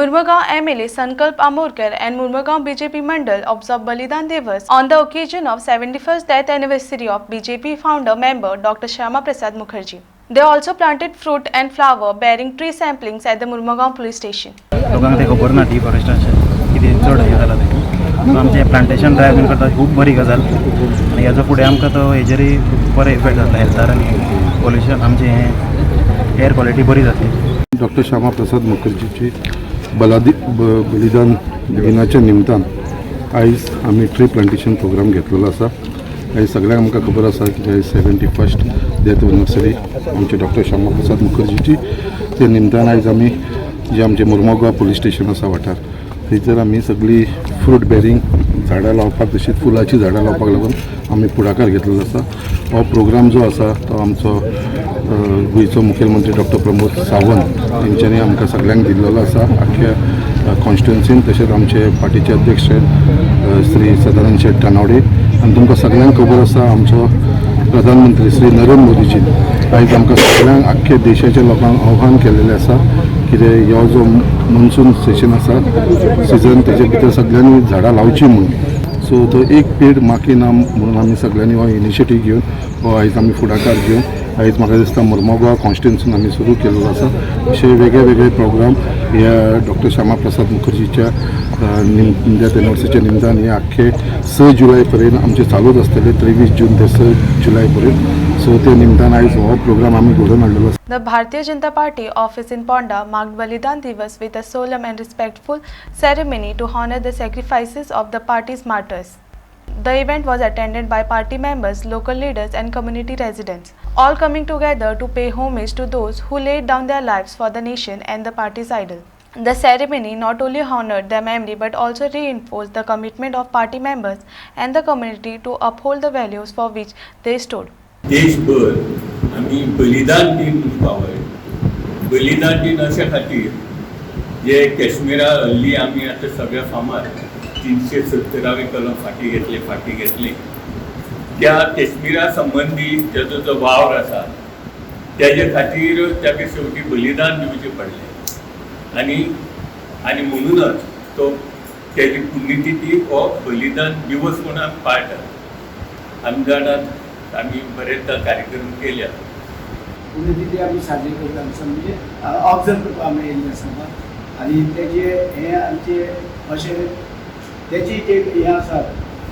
Murmagaon MLA Sankalp Amorkar and Murmagaon BJP Mandal observed Balidan Divas on the occasion of 71st death anniversary of BJP founder member Dr. Shyama Prasad Mukherjee. They also planted fruit and flower bearing tree samplings at the Murmagaon police station. लोकांक ते खबर ना deforestation कितें चड हें जालां तें आमचें प्लांटेशन ड्रायव बीन करता खूब बरी गजाल आनी हेजो फुडें आमकां तो हेजेरय बरें इफेक्ट जातलो हेल्थार आनी पोल्युशन आमचें हें एअर क्वॉलिटी बरी जातली. डॉक्टर श्यामा प्रसाद मुखर्जीची बलिदान दिनाच्या निमतान आयज आमी ट्री प्लांटेशन प्रोग्राम घेतलेलो आसा. आयज सगळ्यांक आमकां खबर आसा की आयज 71st डेथ एनिवर्सरी आमचे डॉक्टर श्यामा प्रसाद मुखर्जीची. ते निमतान आयज आमी जे आमचे मुर्मुगांव पुलीस स्टेशन आसा वाठार थंयसर आमी सगळीं फ्रूट बेरिंग झाडां लावपाक तशीच फुलांची झाडां लावपाक लागून आमी फुडाकार घेतलेलो आसा. हो प्रोग्राम जो आसा तो आमचो गोंयचो मुखेलमंत्री डॉक्टर प्रमोद सावंत हेंच्यांनी आमकां सगळ्यांक दिल्लेलो आसा. आख्या कॉन्स्टिट्युन्सीन तशेंच आमचे पार्टीचे अध्यक्ष श्री सदानंद शेट तानावडे आनी तुमकां सगळ्यांक खबर आसा आमचो प्रधानमंत्री श्री नरेंद्र मोदीजी आयज आमकां सगळ्यांक आख्या देशाच्या लोकांक आव्हान केलेलें आसा कितें ह्यो जो मनसून सेशन आसा सिजन तेजे भितर सगळ्यांनी झाडां लावची म्हणून. सो तो एक पेड माकी नाम म्हणून आमी सगळ्यांनी हो इनिशिएटीव घेवन हो आयज आमी फुडाकार घेवन आयज म्हाका दिसता मुर्मुगांव कॉन्स्टिट्युन्सीन आमी सुरू केल्लो आसा. अशे वेगळे वेगळे प्रोग्राम ह्या डॉक्टर श्यामा प्रसाद मुखर्जीच्या डेथ एनिवर्सरीच्या निमतान हे आख्खे 6 जुलय पर्यंत आमचे चालूच आसतले 23 जून ते 6 जुलय पर्यंत. सो ते निमतान आयज हो प्रोग्राम आमी घडोवन हाडलेलो आसा. The Bharatiya Janata Party office in Ponda marked Balidan Divas with a solemn and respectful ceremony to honor the sacrifices of the party's martyrs. The event was attended by party members, local leaders and community residents, all coming together to pay homage to those who laid down their lives for the nation and the party's idol. The ceremony not only honored their memory but also reinforced the commitment of party members and the community to uphold the values for which they stood. देशभर आमी बलिदान दिन मनपावय. बलिदान दिन अशा खातीर जे काश्मीरा हल्ली आमी आतां सगळ्या फामाद 370वे कलम फाटी घेतले त्या काश्मीरा संबंधी जेजो जो वावर आसा त्याचे खातीर ताका शेवटी बलिदान दिवचें पडलें आनी म्हणूनच तो तेजी पुण्यतिथी हो बलिदान दिवस म्हणून आमी पाळटात. आमी जाणात आमी बरेचदा कार्यक्रम केल्या पुण्यतिथी आमी साजरी करता म्हणजे ऑब्जर्व करपाक आमी येयल्ले आसा आनी तेजे हे आमचे अशें तेची जे हे आसा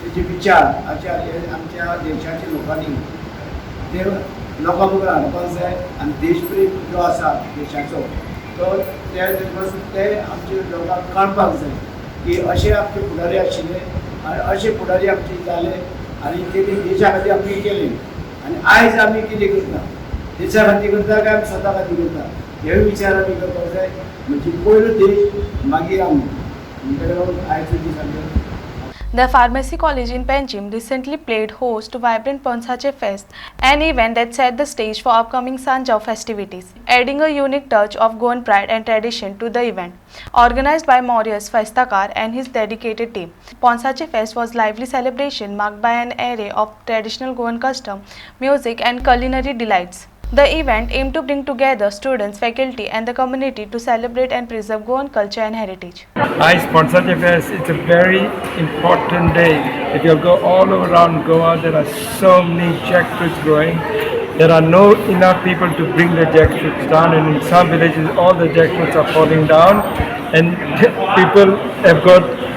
तेचे विचार आमच्या देशाच्या लोकांनी ते लोकां मुखार हाडपाक जाय आनी देशप्रेम जो आसा देशाचो तो ते आमचे लोकांक कळपाक जाय की अशे आमचे फुडारी आशिल्ले आनी अशे फुडारी आमचे जाले आनी तेणी देशा खातीर आमी केलें आनी आयज आमी कितें करता देशा खातीर करता काय आमी स्वता खातीर करता हे विचार आमी करपाक जाय. म्हणजे पयलो देश मागीर आमी आयज दीस आमी. The Pharmacy College in Panjim recently played host to vibrant Ponsache Fest, an event that set the stage for upcoming Sanjav festivities, adding a unique touch of Goan pride and tradition to the event. Organized by Maurius Festakar and his dedicated team, Ponsache Fest was a lively celebration marked by an array of traditional Goan custom, music and culinary delights. The event aimed to bring together students, faculty and the community to celebrate and preserve Goan culture and heritage. Ice Ponsache Fest, it's a very important day. If you go all around Goa, there are so many jackfruits growing. There are no enough people to bring the jackfruits down, and in some villages all the jackfruits are falling down and people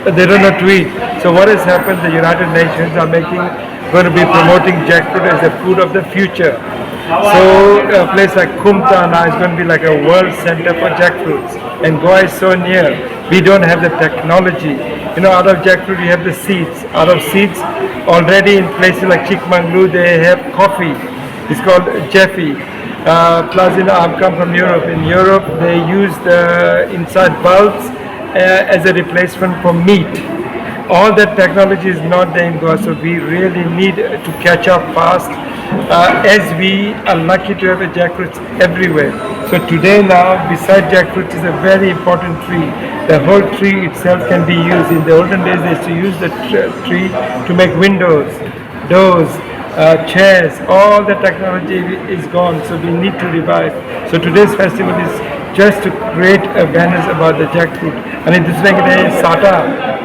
they don't know to eat. So what has happened, the United Nations are going to be promoting jackfruit as the food of the future. So a place like Kumta now is going to be like a world center for jackfruits, and Goa is so near. We don't have the technology. You know, out of jackfruit you have the seeds. Out of seeds, already in places like Chikmagalur they have coffee. It's called Jeffy. Plus, you know, I've come from Europe. In Europe, they use the inside bulbs as a replacement for meat. All that technology is not there in Goa, so we really need to catch up fast. As we are lucky to have a jackfruit everywhere. So today now, besides jackfruit is a very important tree. The whole tree itself can be used. In the olden days, they used to use the tree to make windows, doors, chairs. All the technology is gone, so we need to revive. So today's festival is just to create awareness about the jackfruit. And in this like the sata,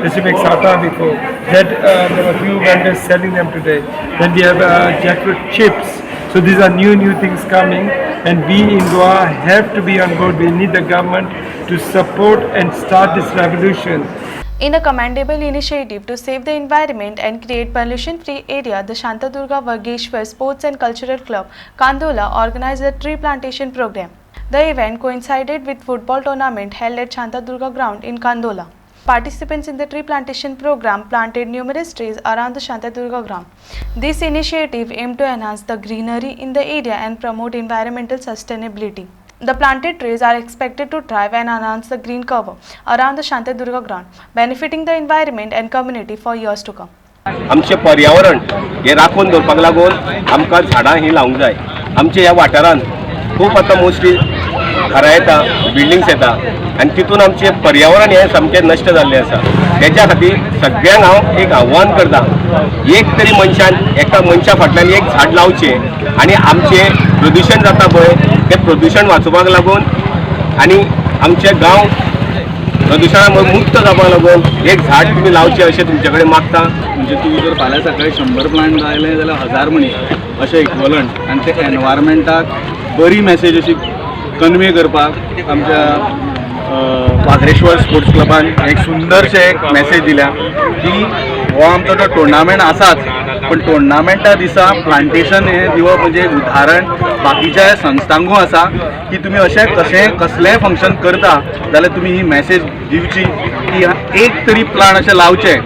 this we make sata before. That there are few vendors selling them today. Then we have jackfruit chips. So these are new things coming, and we in Goa have to be on board. We need the government to support and start this revolution. In a commendable initiative to save the environment and create pollution-free area, the Shantadurga Vargheshwar Sports and Cultural Club, Kandola organized a tree plantation program. The event coincided with football tournament held at Shantadurga ground in Kandola. Participants in the tree plantation program planted numerous trees around the Shantadurga ground. This initiative aimed to enhance the greenery in the area and promote environmental sustainability. The planted trees are expected to thrive and enhance the green cover around the Shantadurga ground, benefiting the environment and community for years to come. आमचे पर्यावरण हे राखून दवरपाक लागून आमकां झाडां ही लावंक जाय. आमच्या ह्या वाठारांत खूब आतां मोस्टली घरां येता, बिल्डिंग्स येता आनी तितून आमचें पर्यावरण हें सामकें नश्ट जाल्लें आसा. तेच्या खातीर सगळ्यांक हांव एक आव्हान करतां, एक तरी मनशान एका मनशा फाटल्यान एक झाड लावचें आनी आमचें प्रदूशण जाता पळय तें प्रदूशण वाचोवपाक लागून आनी आमचें गांव प्रदूशणा मुक्त जावपाक लागून एक झाड तुमी लावचें अशें तुमचे कडेन मागता. म्हणजे तुम्ही जर फाल्यां सकाळी 100 प्लांट लायले जाल्यार 1000 मणी अशें इक्वलंट आनी ते एनवायरमेंटाक बरी मॅसेज अशी कन्वे करपाक आमच्या वाघरेश्वर स्पोर्ट्स क्लबान एक सुंदरशें एक मॅसेज दिल्या की हो आमचो जो टुर्नामेंट आसाच पण टुर्नामेंटा दिसा प्लांटेशन हें दिवप म्हणजे उदाहरण बाकीच्या संस्थांकूय आसा की तुमी अशें कसलेंय फंक्शन करता जाल्यार तुमी ही मॅसेज दिवची की एक तरी प्लांट अशें लावचें.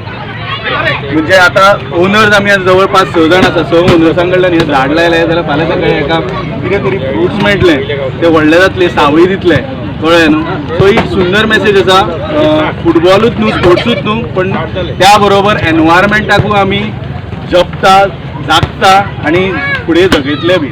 म्हणजे आता ओनर्स आमी आज जवळपास 6 जाण आसा. 6 ओनर्सां कडल्यान हे झाड लायलें जाल्यार फाल्यां सकाळीं एका कितें तरी फ्रुट्स मेळटले, ते व्हडले जातले, सावळी दितले, कळ्ळें न्हू. सो एक सुंदर मॅसेज आसा. फुटबॉलूच न्हू, स्पोर्ट्सूच न्हू, पण त्या बरोबर एनवायरमेंटाकूय आमी जपता, जागता आनी फुडें जगयतले बी.